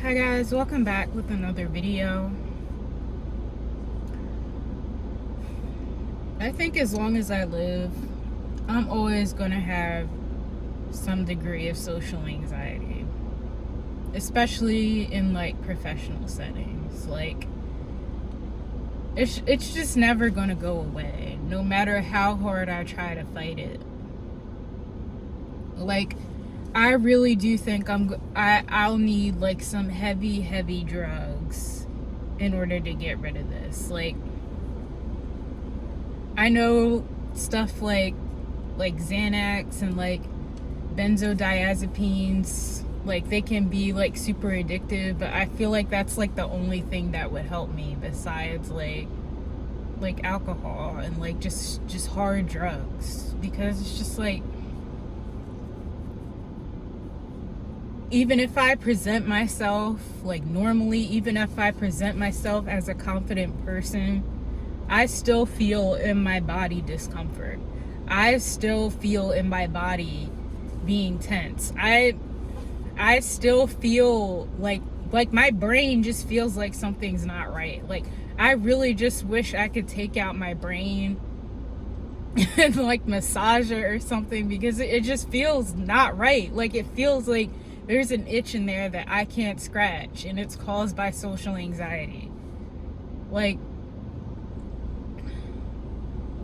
Hi guys, welcome back with another video. I think as long as I live, I'm always going to have some degree of social anxiety, especially in like professional settings. Like it's just never going to go away, no matter how hard I try to fight it. Like I really do think I'll need like some heavy drugs in order to get rid of this. Like I know stuff like Xanax and like benzodiazepines, like they can be like super addictive, but I feel like that's like the only thing that would help me besides like alcohol and like just hard drugs, because it's just like, even if I present myself like normally, even if I present myself as a confident person, I still feel in my body discomfort. I still feel in my body being tense. I still feel like my brain just feels like something's not right. Like I really just wish I could take out my brain and like massage it or something, because it just feels not right. Like it feels like there's an itch in there that I can't scratch, and it's caused by social anxiety. Like,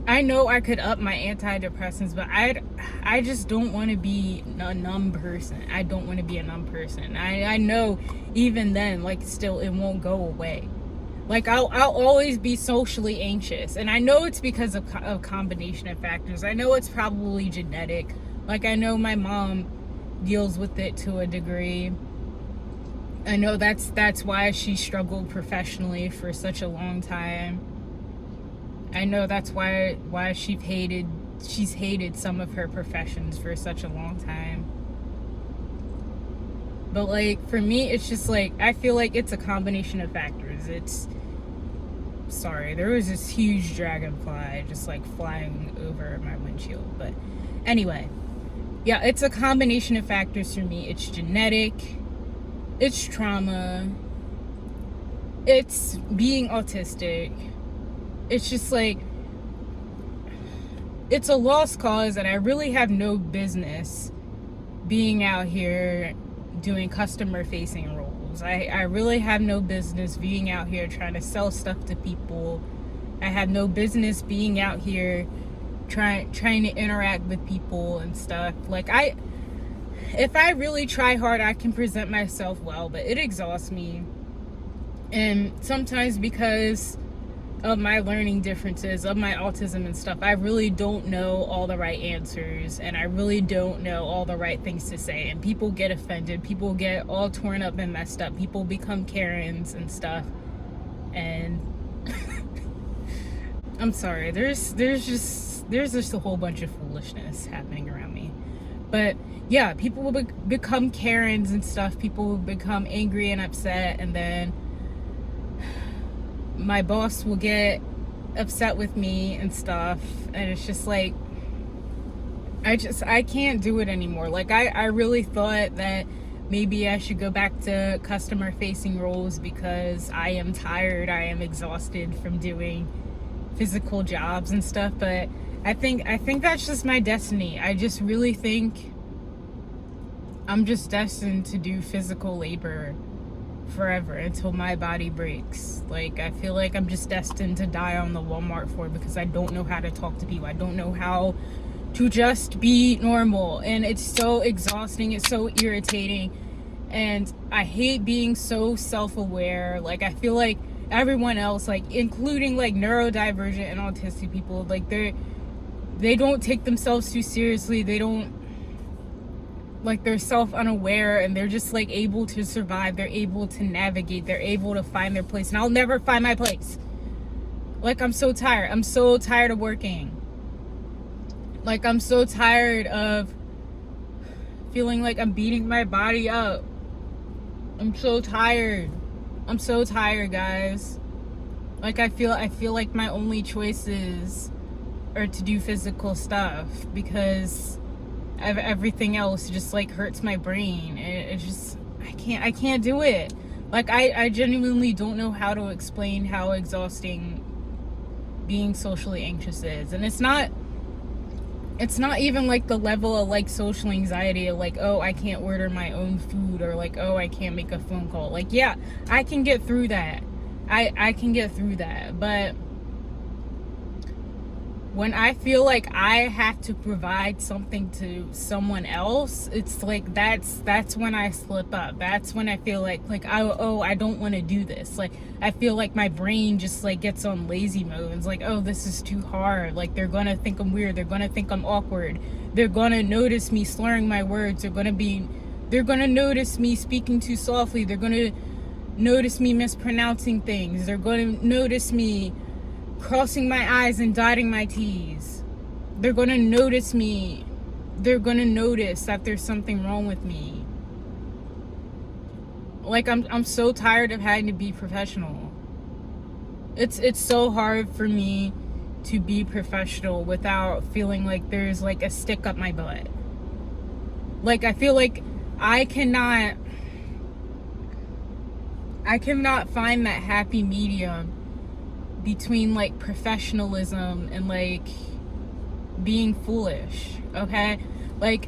I know I could up my antidepressants, but I just don't want to be a numb person. I don't want to be a numb person. I know even then, like, still it won't go away. Like I'll always be socially anxious, and I know it's because of a combination of factors. I know it's probably genetic. Like I know my mom deals with it to a degree. I know that's why she struggled professionally for such a long time. I know that's why she's hated some of her professions for such a long time. But like for me, it's just like I feel like it's a combination of factors. Sorry, there was this huge dragonfly just like flying over my windshield. But anyway, yeah, it's a combination of factors for me. It's genetic, it's trauma, it's being autistic. It's just like, it's a lost cause, and I really have no business being out here doing customer facing roles. I really have no business being out here trying to sell stuff to people. I have no business being out here trying to interact with people and stuff. Like if I really try hard, I can present myself well, but it exhausts me. And sometimes because of my learning differences, of my autism and stuff, I really don't know all the right answers, and I really don't know all the right things to say, and people get offended, people get all torn up and messed up, people become Karens and stuff, and I'm sorry, there's just a whole bunch of foolishness happening around me. But yeah, people will become Karens and stuff, people will become angry and upset, and then my boss will get upset with me and stuff, and it's just like I can't do it anymore. Like I really thought that maybe I should go back to customer facing roles because I am tired, I am exhausted from doing physical jobs and stuff, but I think that's just my destiny. I just really think I'm just destined to do physical labor forever until my body breaks. Like I feel like I'm just destined to die on the Walmart floor because I don't know how to talk to people. I don't know how to just be normal, and it's so exhausting, it's so irritating, and I hate being so self-aware. Like I feel like everyone else, like including like neurodivergent and autistic people, like they don't take themselves too seriously. They don't, like, they're self-unaware, and they're just like able to survive, they're able to navigate, they're able to find their place, and I'll never find my place. Like I'm so tired of working. Like I'm so tired of feeling like I'm beating my body up. I'm so tired, guys. Like I feel like my only choices are to do physical stuff, because everything else just like hurts my brain. It just, I can't do it. Like, I genuinely don't know how to explain how exhausting being socially anxious is. And it's not even like the level of like social anxiety of like, oh, I can't order my own food, or like, oh, I can't make a phone call. Like, yeah, I can get through that. I can get through that. But when I feel like I have to provide something to someone else, it's like that's when I slip up. That's when I feel like I don't want to do this. Like, I feel like my brain just like gets on lazy mode. It's like, oh, this is too hard. Like, they're gonna think I'm weird. They're gonna think I'm awkward. They're gonna notice me slurring my words. They're gonna notice me speaking too softly. They're gonna notice me mispronouncing things. They're gonna notice me crossing my I's and dotting my T's. They're gonna notice me. They're gonna notice that there's something wrong with me. Like, I'm so tired of having to be professional. It's so hard for me to be professional without feeling like there's like a stick up my butt. Like, I feel like I cannot find that happy medium between like professionalism and like being foolish. Okay, like,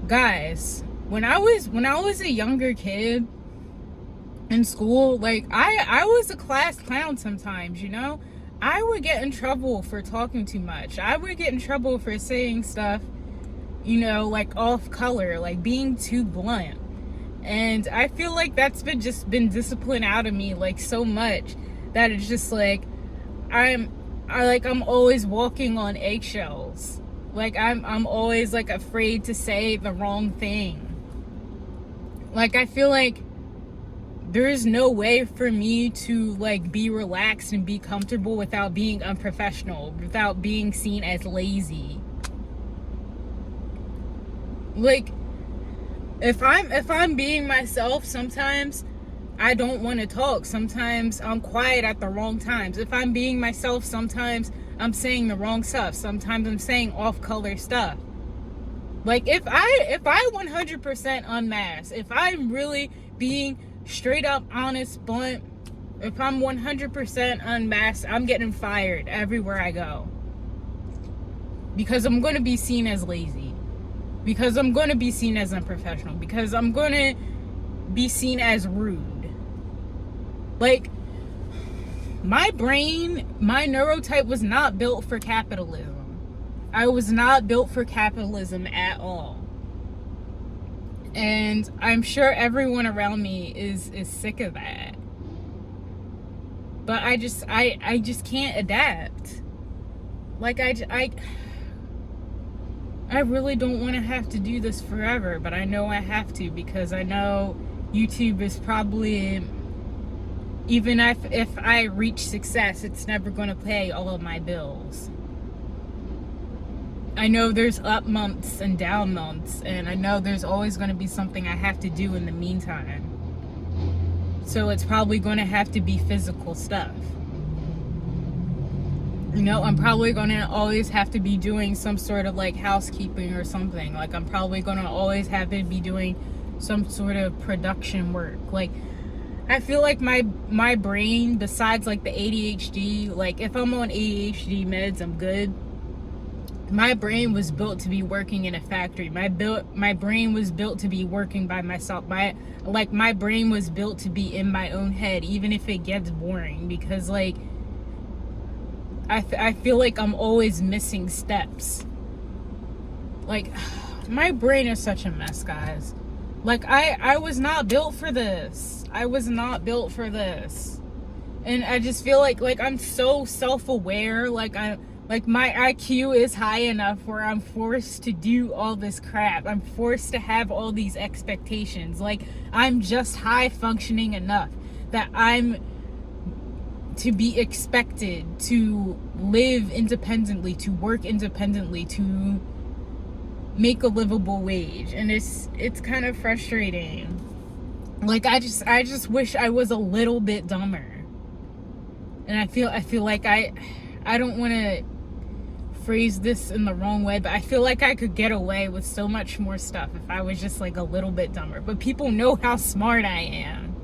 guys, when I was a younger kid in school, like I was a class clown sometimes, you know. I would get in trouble for talking too much. I would get in trouble for saying stuff, you know, like off color, like being too blunt. And I feel like that's been disciplined out of me like so much that it's just like I'm always walking on eggshells. Like, I'm always like afraid to say the wrong thing. Like, I feel like there's no way for me to like be relaxed and be comfortable without being unprofessional, without being seen as lazy. Like, if I'm being myself, sometimes I don't want to talk. Sometimes I'm quiet at the wrong times. If I'm being myself, sometimes I'm saying the wrong stuff. Sometimes I'm saying off-color stuff. Like, if I 100% unmask, if I'm really being straight up honest, blunt, if I'm 100% unmasked, I'm getting fired everywhere I go. Because I'm going to be seen as lazy. Because I'm going to be seen as unprofessional. Because I'm going to be seen as rude. Like, my brain, my neurotype was not built for capitalism. I was not built for capitalism at all. And I'm sure everyone around me is sick of that. But I just can't adapt. Like, I really don't want to have to do this forever, but I know I have to, because I know YouTube is probably, even if I reach success, it's never going to pay all of my bills. I know there's up months and down months, and I know there's always going to be something I have to do in the meantime. So it's probably going to have to be physical stuff. You know, I'm probably going to always have to be doing some sort of like housekeeping or something. Like, I'm probably going to always have to be doing some sort of production work. Like, I feel like my brain, besides like the ADHD, like if I'm on ADHD meds, I'm good. My brain was built to be working in a factory. My brain was built to be working by myself. My brain was built to be in my own head, even if it gets boring, because like I feel like I'm always missing steps. Like, my brain is such a mess, guys. Like, I was not built for this. I was not built for this. And I just feel like I'm so self-aware. Like, my IQ is high enough where I'm forced to do all this crap. I'm forced to have all these expectations. Like, I'm just high functioning enough that I'm to be expected to live independently, to work independently, to make a livable wage. And it's kind of frustrating. Like, I just wish I was a little bit dumber. And I feel like I don't want to phrase this in the wrong way, but I feel like I could get away with so much more stuff if I was just like a little bit dumber. But people know how smart I am.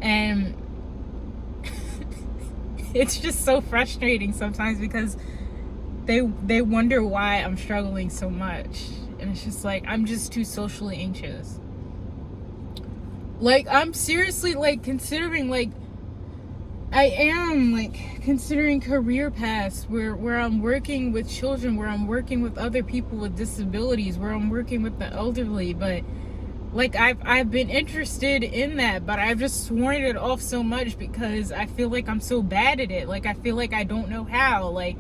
And it's just so frustrating sometimes because they wonder why I'm struggling so much. And it's just like, I'm just too socially anxious. Like, I'm seriously, like, considering, like, I am, like, considering career paths where I'm working with children, where I'm working with other people with disabilities, where I'm working with the elderly. But, like, I've been interested in that, but I've just sworn it off so much because I feel like I'm so bad at it. Like, I feel like I don't know how. Like,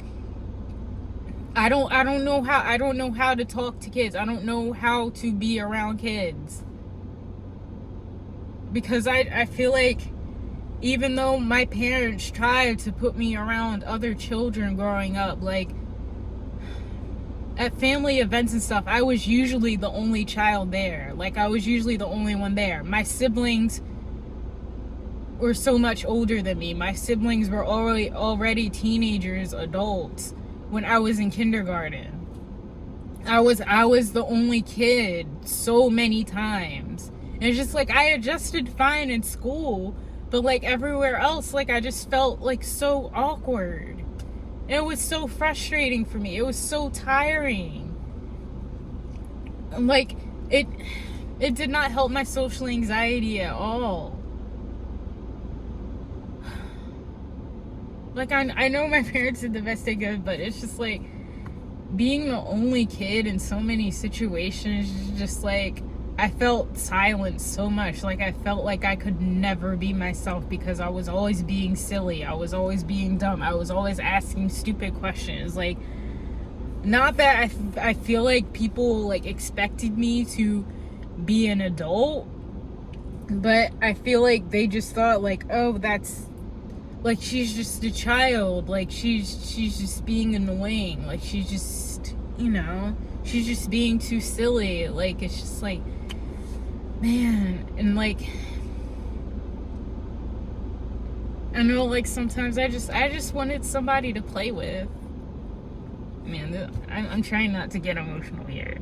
I don't know how to talk to kids. I don't know how to be around kids. Because I feel like even though my parents tried to put me around other children growing up, like at family events and stuff, I was usually the only child there. Like, I was usually the only one there. My siblings were so much older than me. My siblings were already teenagers, adults when I was in kindergarten. I was the only kid so many times. And it's just like, I adjusted fine in school, but like everywhere else, like I just felt like so awkward. And it was so frustrating for me. It was so tiring. Like, it did not help my social anxiety at all. Like, I know my parents did the best they could, but it's just like being the only kid in so many situations, just like I felt silenced so much. Like, I felt like I could never be myself because I was always being silly. I was always being dumb. I was always asking stupid questions. Like, not that I feel like people like expected me to be an adult, but I feel like they just thought like, oh, that's like, she's just a child. Like, she's just being annoying. Like, she's just, she's just being too silly. Like, it's just like, man. And like, I know, like, sometimes I just wanted somebody to play with. Man, I'm trying not to get emotional here,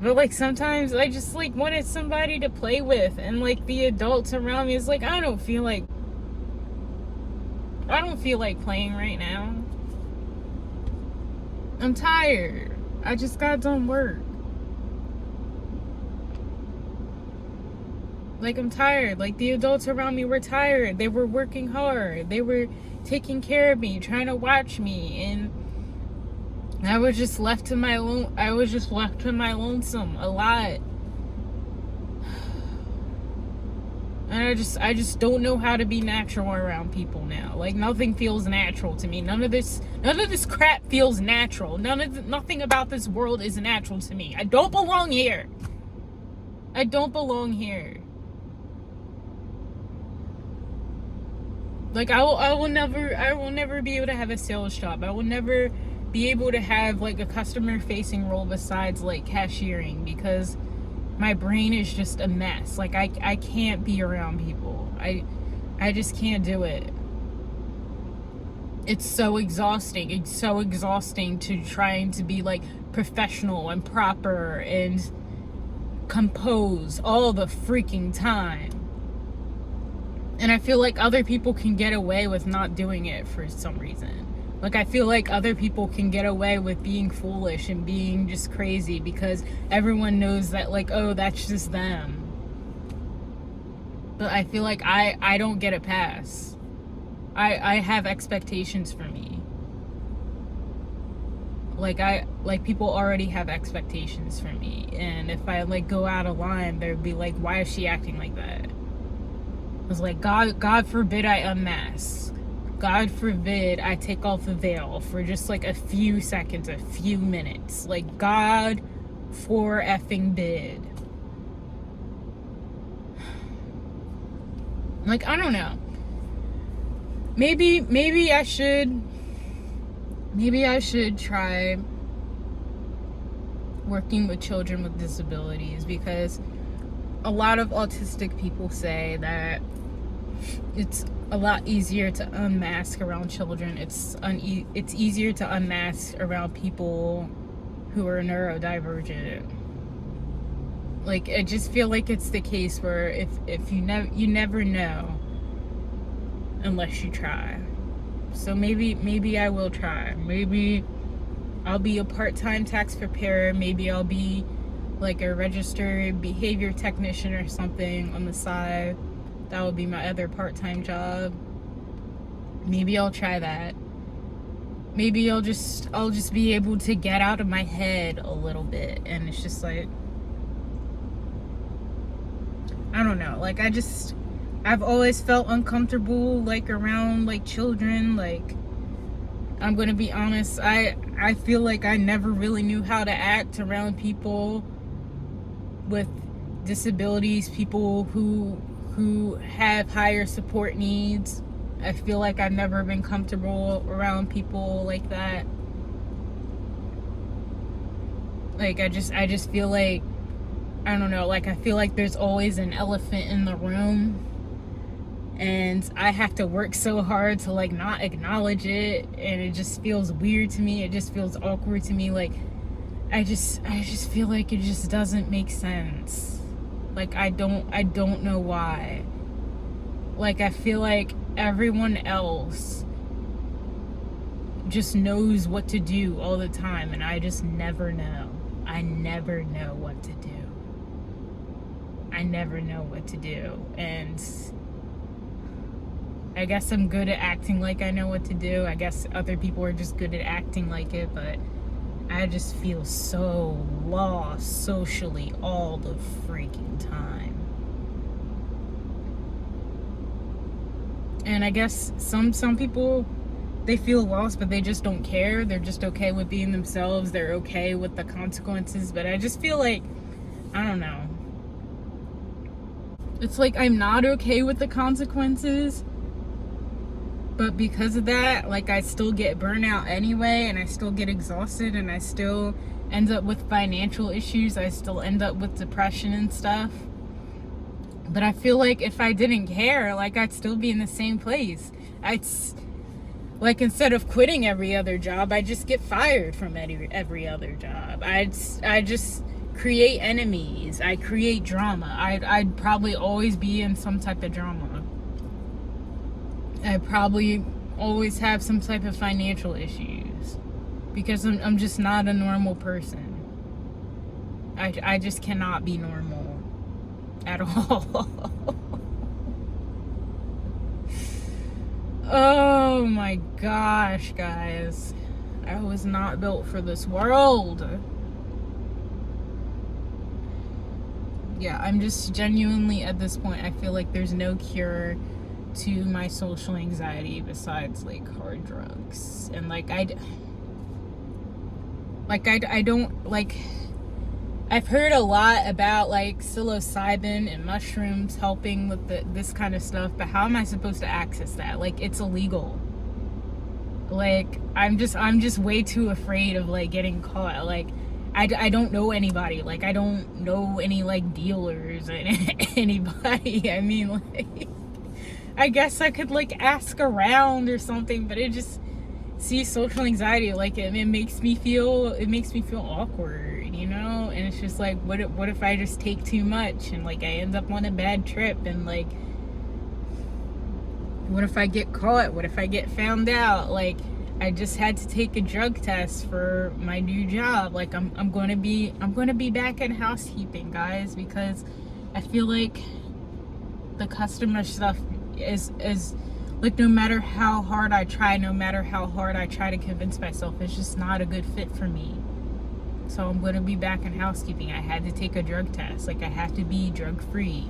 but like sometimes I just like wanted somebody to play with, and like the adults around me is like, I don't feel like playing right now. I'm tired. I just got done work. Like, I'm tired. Like, the adults around me were tired. They were working hard. They were taking care of me, trying to watch me, and I was just left to my lonesome a lot. And I just don't know how to be natural around people now. Like, nothing feels natural to me. None of this crap feels natural. Nothing about this world is natural to me. I don't belong here. I don't belong here. Like, I will never be able to have a sales job. I will never be able to have like a customer facing role besides like cashiering, because my brain is just a mess. Like, I can't be around people. I just can't do it. It's so exhausting. It's so exhausting to trying to be like professional and proper and compose all the freaking time. And I feel like other people can get away with not doing it for some reason. Like, I feel like other people can get away with being foolish and being just crazy because everyone knows that, like, oh, that's just them. But I feel like I don't get a pass. I have expectations for me. Like people already have expectations for me. And if I, like, go out of line, they'd be like, why is she acting like that? I was like, God forbid I unmask. God forbid I take off the veil for just like a few seconds, a few minutes. Like, God for effing bid. Like, I don't know. Maybe I should try working with children with disabilities, because a lot of autistic people say that it's a lot easier to unmask around children. It's easier to unmask around people who are neurodivergent. Like, I just feel like it's the case where if you never know unless you try. So maybe I will try. Maybe I'll be a part-time tax preparer. Maybe I'll be like a registered behavior technician or something on the side. That would be my other part-time job. Maybe I'll try that. Maybe I'll just be able to get out of my head a little bit, and it's just like, I don't know. Like, I've always felt uncomfortable, like, around, like, children. Like, I'm gonna be honest, I feel like I never really knew how to act around people with disabilities, people who have higher support needs. I feel like I've never been comfortable around people like that. Like, I just feel like, I don't know, like, I feel like there's always an elephant in the room, and I have to work so hard to, like, not acknowledge it, and it just feels weird to me. It just feels awkward to me. Like, I just feel like it just doesn't make sense. Like, I don't know why. Like, I feel like everyone else just knows what to do all the time, and I just never know. I never know what to do. I never know what to do. And I guess I'm good at acting like I know what to do. I guess other people are just good at acting like it, but I just feel so lost socially all the freaking time. And I guess some people, they feel lost, but they just don't care. They're just okay with being themselves. They're okay with the consequences. But I just feel like, I don't know. It's like I'm not okay with the consequences, but because of that, like, I still get burnout anyway, and I still get exhausted, and I still end up with financial issues. I still end up with depression and stuff. But I feel like if I didn't care, like, I'd still be in the same place. Like, instead of quitting every other job, I just get fired from every other job. I just create enemies. I create drama. I'd probably always be in some type of drama. I probably always have some type of financial issues because I'm just not a normal person. I just cannot be normal at all. Oh my gosh, guys. I was not built for this world. Yeah, I'm just genuinely, at this point, I feel like there's no cure to my social anxiety besides, like, hard drugs. And, like, I don't, like, I've heard a lot about, like, psilocybin and mushrooms helping with this kind of stuff, but how am I supposed to access that? Like, it's illegal. Like, I'm just way too afraid of, like, getting caught. Like, I don't know anybody. Like, I don't know any, like, dealers or anybody. I mean, like, I guess I could, like, ask around or something, but it just, see, social anxiety, like, it makes me feel awkward, you know? And it's just like, what if I just take too much and, like, I end up on a bad trip, and, like, what if I get caught? What if I get found out? Like, I just had to take a drug test for my new job. Like, I'm going to be back in housekeeping, guys, because I feel like the customer stuff is like, no matter how hard I try, to convince myself, it's just not a good fit for me. So I'm going to be back in housekeeping. I had to take a drug test. Like, I have to be drug free.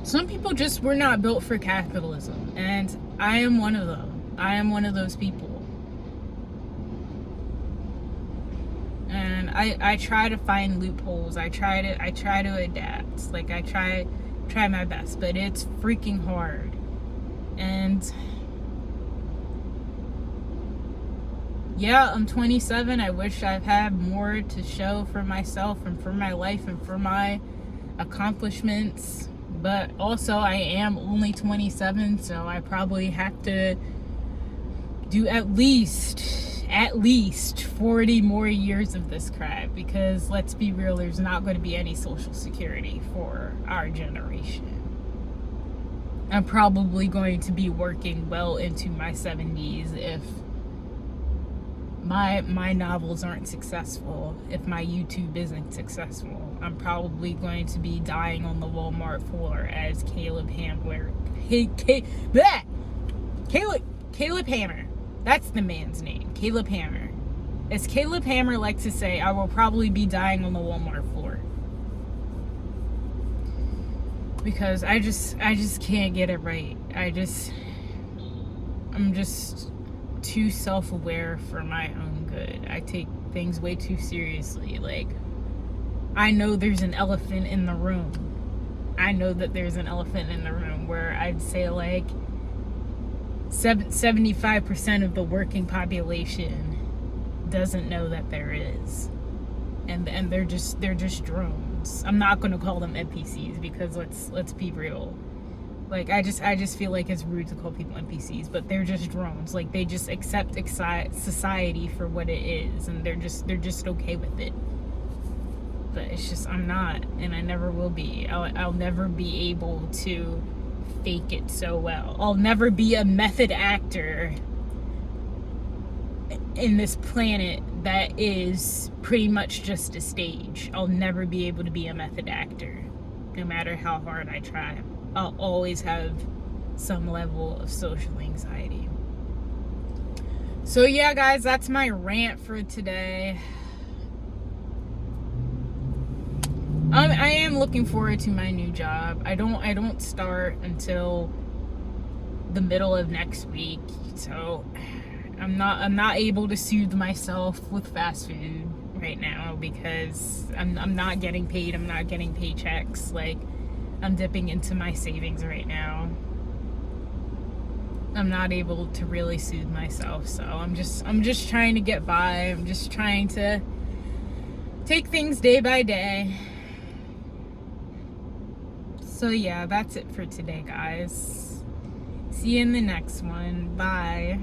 Some people just were not built for capitalism, and I am one of them. I am one of those people. And I try to find loopholes. I try to adapt. Like, I try my best, but it's freaking hard. And yeah, I'm 27. I wish I've had more to show for myself and for my life and for my accomplishments. But also, I am only 27, so I probably have to do at least at least 40 more years of this crap, because let's be real, there's not going to be any social security for our generation. I'm probably going to be working well into my 70s if my novels aren't successful, if my YouTube isn't successful. I'm probably going to be dying on the Walmart floor as Caleb Hamler. Caleb Hammer. That's the man's name, Caleb Hammer. As Caleb Hammer likes to say, I will probably be dying on the Walmart floor. Because I just can't get it right. I'm just too self-aware for my own good. I take things way too seriously. Like, I know there's an elephant in the room. I know that there's an elephant in the room where I'd say like 75% of the working population doesn't know that there is, and they're just drones. I'm not going to call them NPCs, because let's be real. Like, I just feel like it's rude to call people NPCs, but they're just drones. Like, they just accept society for what it is, and they're just okay with it. But it's just, I'm not, and I never will be. I'll never be able to fake it so well. I'll never be a method actor in this planet that is pretty much just a stage. I'll never be able to be a method actor, no matter how hard I try. I'll always have some level of social anxiety. So yeah, guys, that's my rant for today. I am looking forward to my new job. I don't start until the middle of next week, so I'm not able to soothe myself with fast food right now, because I'm not getting paid. I'm not getting paychecks. Like, I'm dipping into my savings right now. I'm not able to really soothe myself, so I'm just trying to get by. I'm just trying to take things day by day. So yeah, that's it for today, guys. See you in the next one. Bye.